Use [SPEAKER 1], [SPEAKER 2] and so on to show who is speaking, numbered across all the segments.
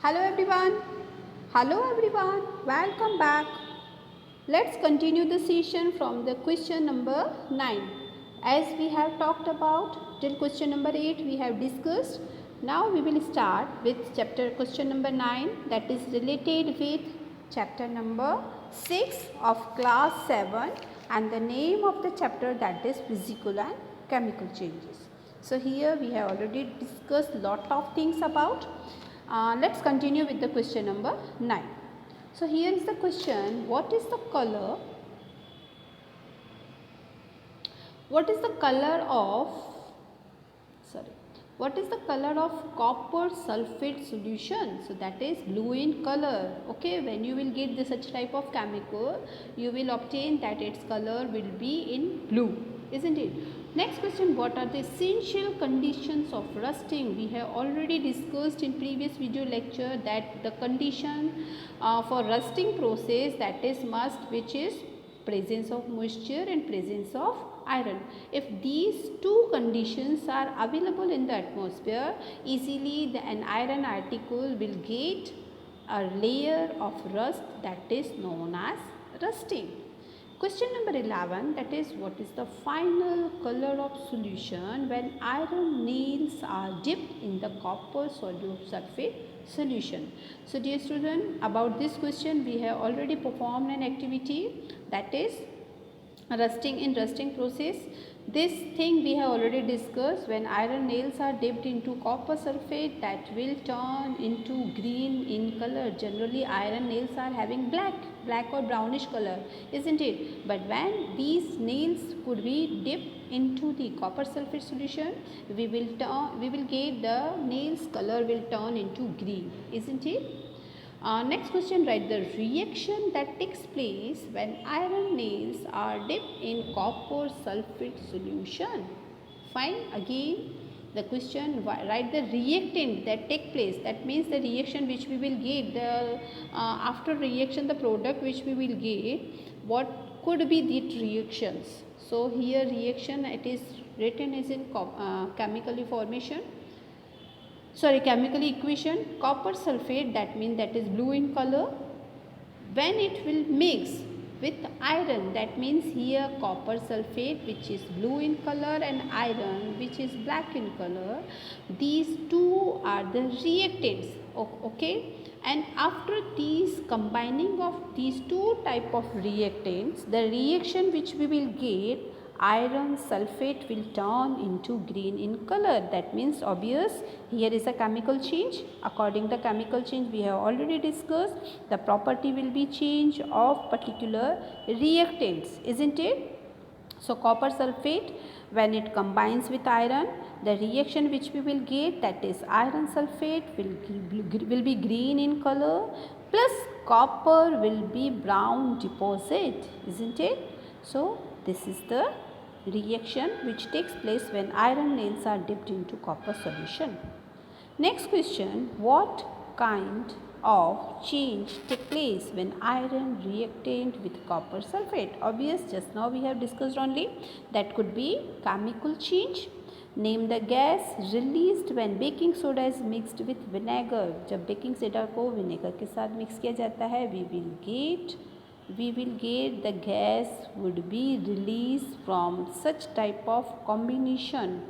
[SPEAKER 1] Hello everyone. Hello everyone. Welcome back. Let's continue the session from the question number 9. As we have talked about till question number 8 we have discussed. Now we will start with chapter question number 9, that is related with chapter number 6 of class 7, and the name of the chapter that is physical and chemical changes. So here we have already discussed lot of things about. Let's continue with the question number 9. So here is the question: what is the color of copper sulfate solution? So that is blue in color. Okay, when you will get this such type of chemical, you will obtain that its color will be in blue, isn't it? Next question: what are the essential conditions of rusting? We have already discussed in previous video lecture that the condition for rusting process, that is must, which is presence of moisture and presence of iron. If these two conditions are available in the atmosphere, easily an iron article will get a layer of rust, that is known as rusting. Question number 11, that is what is the final color of solution when iron nails are dipped in the copper sulfate solution? So dear student, about this question we have already performed an activity, that is rusting process. This thing we have already discussed. When iron nails are dipped into copper sulfate, that will turn into green in color. Generally iron nails are having black or brownish color, isn't it? But when these nails could be dipped into the copper sulfate solution, we will get the nails color will turn into green, isn't it? Next question: write the reaction that takes place when iron nails are dipped in copper sulfate solution. Fine. Again the question, write the reactant that take place. That means the reaction which we will get, the after reaction the product which we will get, what could be the reactions. So here reaction, it is written as in chemical equation. Copper sulfate, that means that is blue in color. When it will mix with iron, that means here copper sulfate which is blue in color and iron which is black in color, these two are the reactants. Okay, and after these combining of these two type of reactants, the reaction which we will get, iron sulfate will turn into green in color. That means obvious, here is a chemical change. According to chemical change we have already discussed, the property will be change of particular reactants, isn't it? So copper sulfate, when it combines with iron, the reaction which we will get, that is iron sulfate will be green in color, plus copper will be brown deposit, isn't it? So this is the reaction which takes place when iron nails are dipped into copper solution. Next question: what kind of change take place when iron reactant with copper sulfate? Obvious, just now we have discussed only. That could be chemical change. Name the gas released when baking soda is mixed with vinegar. जब baking soda को vinegar के साथ mix किया जाता है, we will get the gas would be released from such type of combination,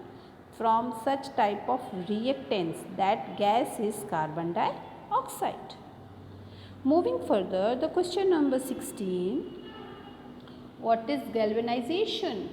[SPEAKER 1] from such type of reactants. That gas is carbon dioxide. Moving further, the question number 16, what is galvanization?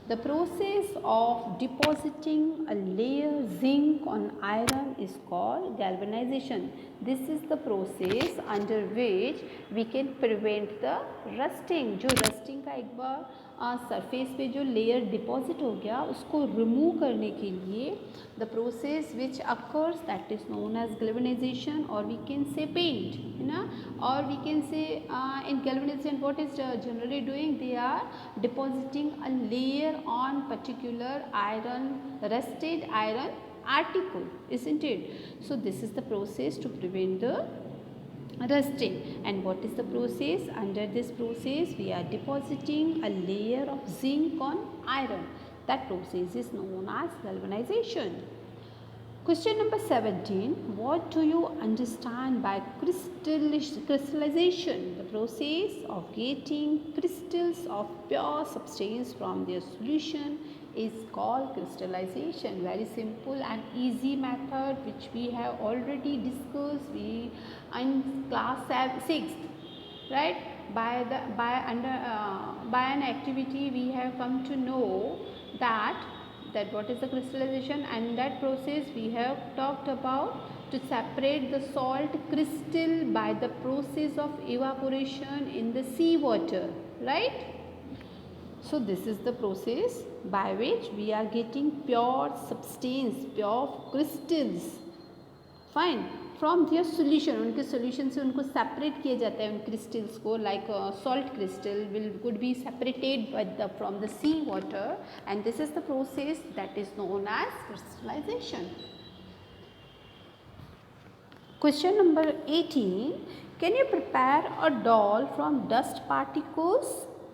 [SPEAKER 1] The process of depositing a layer zinc on iron is called galvanization. This is the process under which we can prevent the rusting. जो rusting का एक बार surface पे जो layer deposit हो गया, उसको remove करने के लिए the process which occurs, that is known as galvanization, or we can say paint, है ना, or we can say in galvanization what is generally doing, they are depositing a layer on particular iron, rusted iron article, isn't it? So this is the process to prevent the rusting. And what is the process? Under this process we are depositing a layer of zinc on iron. That process is known as galvanization. Question number 17. What do you understand by crystallization? The process of getting crystals of pure substance from their solution is called crystallization. Very simple and easy method which we have already discussed in class 6th, right? By an activity we have come to know that what is the crystallization, and that process we have talked about to separate the salt crystal by the process of evaporation in the sea water, right? So this is the process by which we are getting pure substance, pure crystals, fine, from their solution. उनके solution से उनको separate किया जाता है उन crystals को. Like salt crystal will could be separated from the sea water, and this is the process that is known as crystallisation. Question number 18. Can you prepare a doll from dust particles?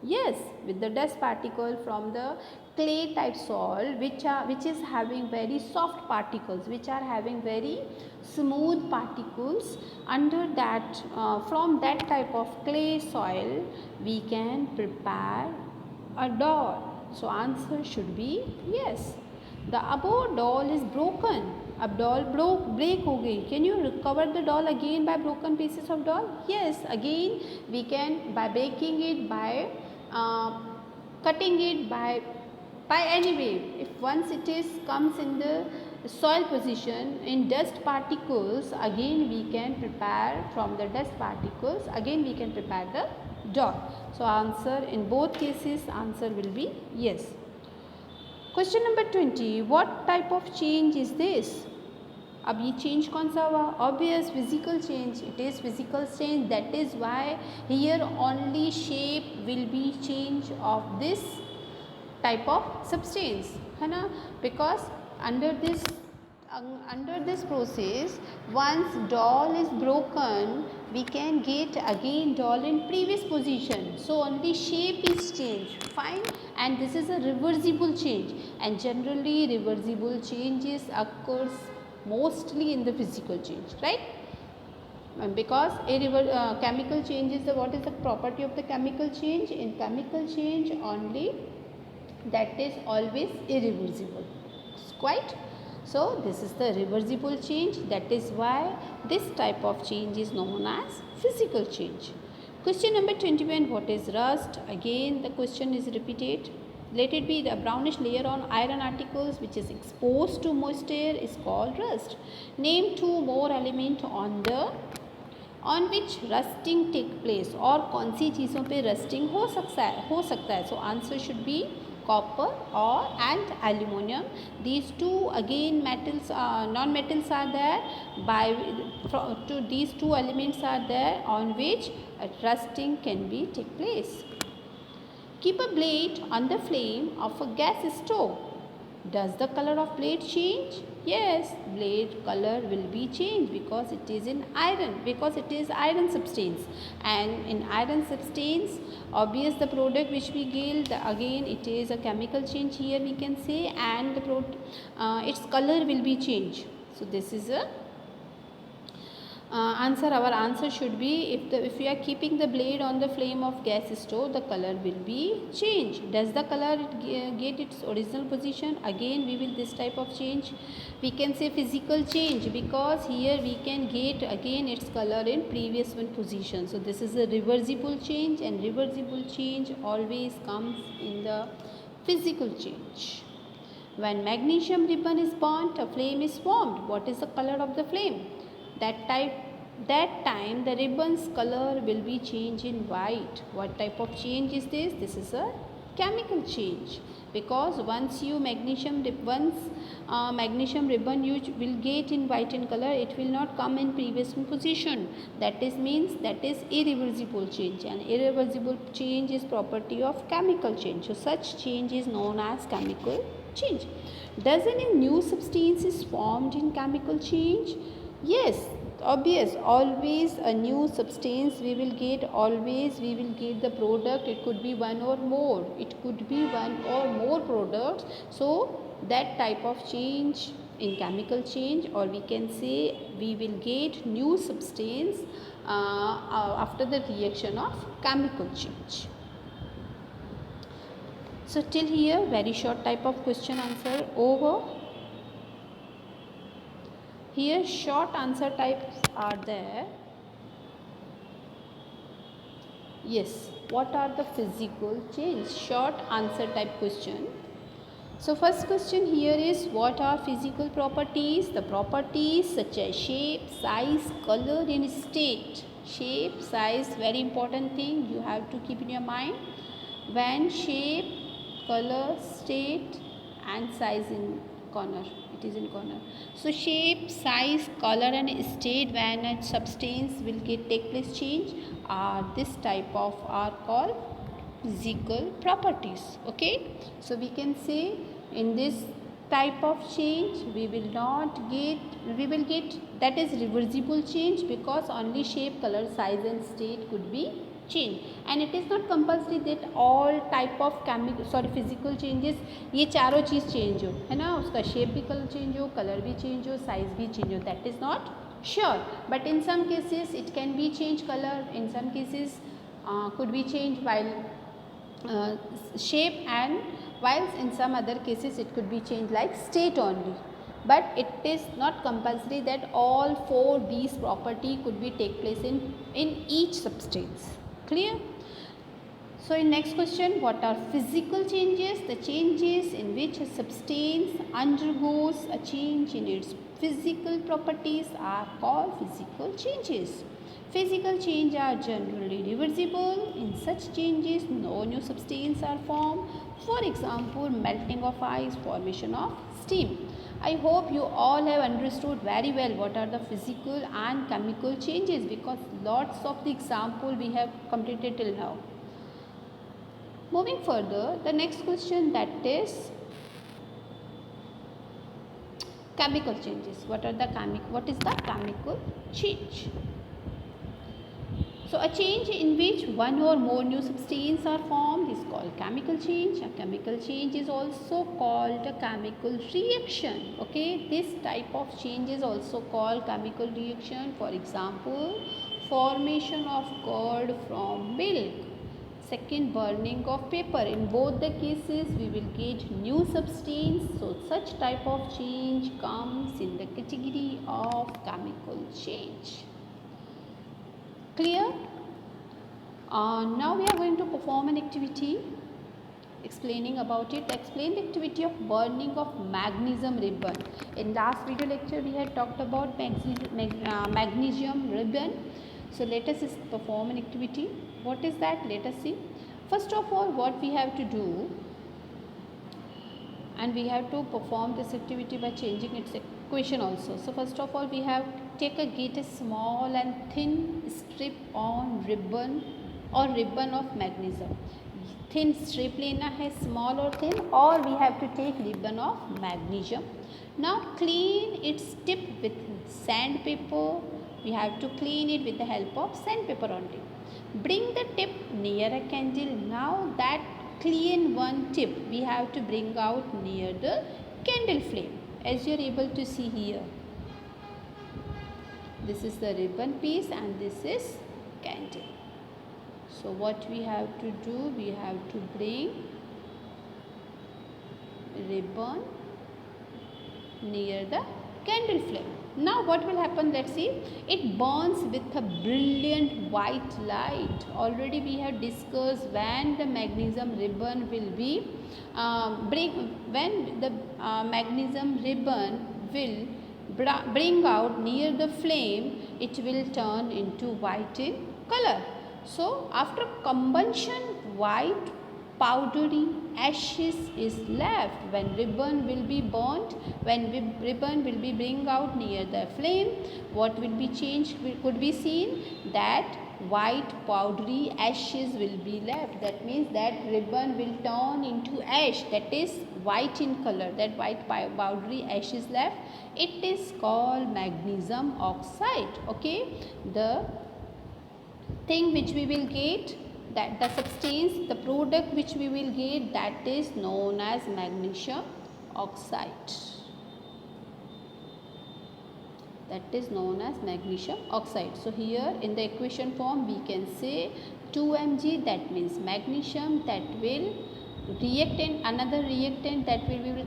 [SPEAKER 1] Yes, with the dust particle from the clay type soil which is having very soft particles, which are having very smooth particles. Under that from that type of clay soil we can prepare a doll. So answer should be yes. The above doll is broken. अब doll break हो गई. Can you recover the doll again by broken pieces of doll? Yes, again we can by breaking it, by cutting it, by any way. If once it is comes in the soil position in dust particles, again we can prepare from the dust particles, again we can prepare the doll. So answer in both cases answer will be yes. Question number 20. What type of change is this? अब ये change कौन सा हुआ? Obvious physical change. It is physical change. That is why here only shape will be change of this type of substance, है ना? Because under this process, once doll is broken, we can get again doll in previous position. So only shape is changed. Fine. And this is a reversible change, and generally reversible changes occurs mostly in the physical change, right? Because chemical change is what is the property of the chemical change? In chemical change only that is always irreversible, quite. So this is the reversible change. That is why this type of change is known as physical change. Question number 21. What is rust? Again the question is repeated. Let it be the brownish layer on iron articles which is exposed to moisture is called rust. Name two more elements on which rusting take place. और कौन सी चीज़ों पे rusting हो सकता है. So answer should be copper and aluminum. These two again metals, non-metals are there. These two elements are there on which rusting can be take place. Keep a blade on the flame of a gas stove. Does the color of blade change? Yes, blade color will be changed because it is in iron, because it is iron substance. And in iron substance, obvious the product which we get, again it is a chemical change here we can say, and its color will be changed. So this is a answer. Our answer should be if we are keeping the blade on the flame of gas stove, the color will be changed. Does the color get its original position? Again we will this type of change we can say physical change, because here we can get again its color in previous one position. So this is a reversible change, and reversible change always comes in the physical change. When magnesium ribbon is burnt, a flame is formed. What is the color of the flame? That time the ribbon's color will be changed in white. What type of change is this? This is a chemical change, because once magnesium ribbon you will get in white in color, it will not come in previous position. That means that is irreversible change, and irreversible change is property of chemical change. So such change is known as chemical change. Does any new substance is formed in chemical change? Yes, obvious. Always a new substance we will get. Always we will get the product. It could be one or more. It could be one or more products. So that type of change in chemical change, or we can say we will get new substance after the reaction of chemical change. So till here, very short type of question answer over. Here short answer types are there. Yes, what are the physical change? Short answer type question. So first question here is, what are physical properties? The properties such as shape, size, color and state. Shape, size, very important thing you have to keep in your mind. When shape, color, state and size in corner, it is in corner. So shape, size, color and state, when a substance will take place change, this type of are called physical properties. Okay, so we can say in this type of change we will get that is reversible change, because only shape, color, size and state could be changed, and it is not compulsory that all type of physical changes ये चारों चीज़ change हो, है ना, उसका shape भी colour change हो, colour भी change हो, साइज भी चेंज हो, that is not sure, but in some cases it can be change color, in some cases could be changed while shape, and while in some other cases it could be changed like state only, but it is not compulsory that all four these property could be take place in each substance. Clear? So in next question, what are physical changes? The changes in which a substance undergoes a change in its physical properties are called physical changes. Physical change are generally reversible. In such changes, no new substance are formed. For example, melting of ice, formation of steam. I hope you all have understood very well what are the physical and chemical changes, because lots of the example we have completed till now. Moving further, the next question, that is chemical changes. What is the chemical change? So a change in which one or more new substances are formed is called chemical change. A chemical change is also called a chemical reaction. Okay, this type of change is also called chemical reaction. For example, formation of curd from milk. Second, burning of paper. In both the cases we will get new substance. So such type of change comes in the category of chemical change. Clear? Now we are going to perform an activity explaining about it. Explain the activity of burning of magnesium ribbon. In last video lecture we had talked about magnesium ribbon. So let us perform an activity. What is that? Let us see. First of all, what we have to do, and we have to perform this activity by changing its equation also. So first of all, we have get a small and thin strip on ribbon or ribbon of magnesium. Thin strip लेना है, small or thin, or we have to take ribbon of magnesium. Now clean its tip with sandpaper. We have to clean it with the help of sandpaper only. Bring the tip near a candle. Now that clean one tip we have to bring out near the candle flame, as you are able to see here. This is the ribbon piece and this is candle. So what we have to do, we have to bring ribbon near the candle flame. Now what will happen? Let's see. It burns with a brilliant white light. Already we have discussed when the magnesium ribbon will be when the magnesium ribbon will bring out near the flame, it will turn into white in color. So after combustion, white powdery ashes is left. When ribbon will be burnt, when ribbon will be bring out near the flame, what will be changed could be seen, that white powdery ashes will be left. That means that ribbon will turn into ash, that is white in color. That white powdery ash is left. It is called magnesium oxide. Okay, the thing which we will get, that the substance, the product which we will get, that is known as magnesium oxide. that is known as magnesium oxide. So here in the equation form we can say 2Mg, that means magnesium, that will reactant, another reactant that we will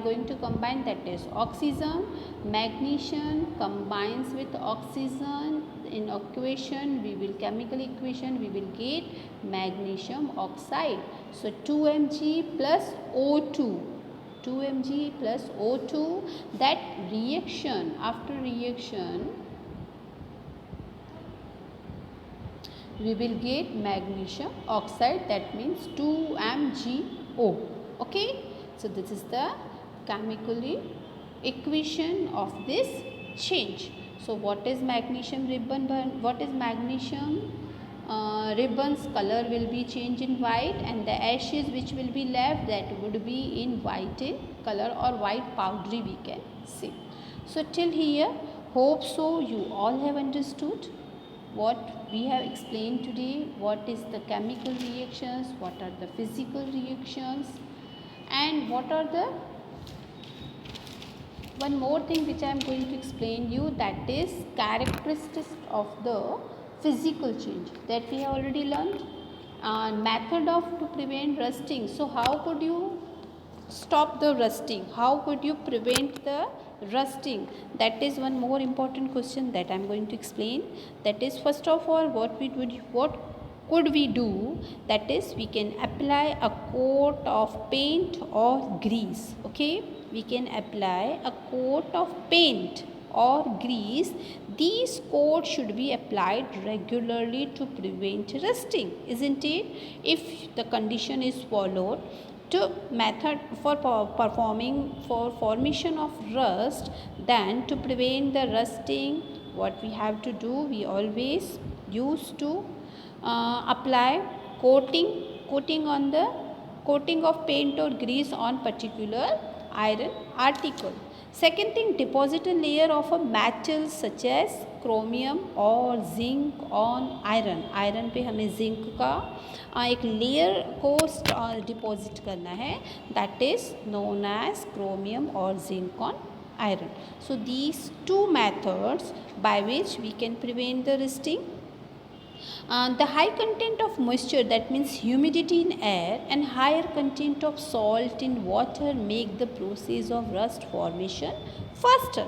[SPEAKER 1] going to combine, that is oxygen. Magnesium combines with oxygen in equation, we will chemical equation, we will get magnesium oxide. So 2Mg plus O2, 2Mg plus O2, that reaction, after reaction we will get magnesium oxide, that means 2MgO. Okay, so this is the chemically equation of this change. So what is magnesium ribbon? What is magnesium ribbons? Color will be changed in white, and the ashes which will be left, that would be in white in color, or white powdery we can say. So till here, hope so you all have understood what we have explained today. What is the chemical reactions, what are the physical reactions, and what are the one more thing which I am going to explain you, that is characteristics of the physical change, that we have already learned. Method of to prevent rusting. So how could you stop the rusting? How could you prevent the rusting? That is one more important question that I am going to explain. That is, first of all, what could we do? That is, we can apply a coat of paint or grease. Okay, we can apply a coat of paint or grease. These coats should be applied regularly to prevent rusting, isn't it? If the condition is followed, to method for formation of rust, then to prevent the rusting, what we have to do, we always used to apply coating on the coating of paint or grease on particular iron article. Second thing, deposit a layer of a metal such as chromium or zinc on iron. Iron पे हमें zinc का एक layer को deposit करना है, that is known as chromium और zinc on iron. So these two methods by which we can prevent the rusting. The high content of moisture, that means humidity in air, and higher content of salt in water make the process of rust formation faster.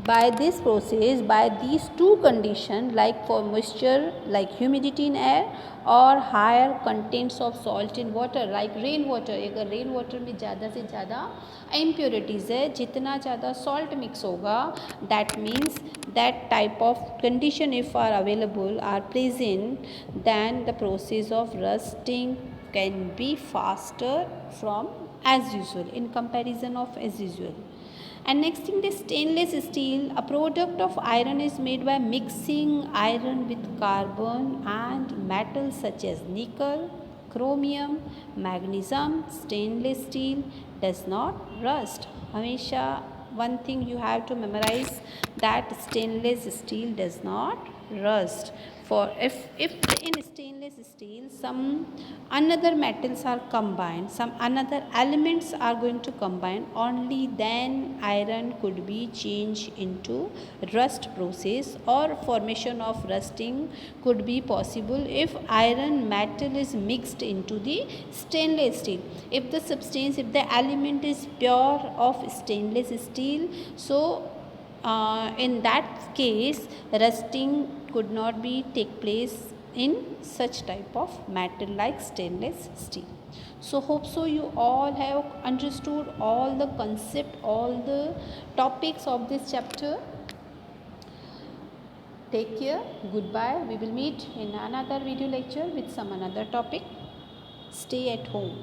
[SPEAKER 1] By this process, by these two conditions, like for moisture, like humidity in air, और higher contents of salt in water, like rain water. अगर rain water में ज़्यादा से ज़्यादा impurities है, जितना ज़्यादा salt mix होगा, that means that type of condition if are available are present, then the process of rusting can be faster from as usual, in comparison of as usual. And next thing, the stainless steel, a product of iron, is made by mixing iron with carbon and metals such as nickel, chromium, magnesium. Stainless steel does not rust. हमेशा one thing you have to memorize, that stainless steel does not rust. For if in stainless steel some another metals are combined, some another elements are going to combine, only then iron could be changed into rust process, or formation of rusting could be possible if iron metal is mixed into the stainless steel. If the substance, if the element is pure of stainless steel, so in that case rusting could not be take place in such type of metal like stainless steel. So hope so you all have understood all the concept, all the topics of this chapter. Take care, goodbye. We will meet in another video lecture with some another topic. Stay at home.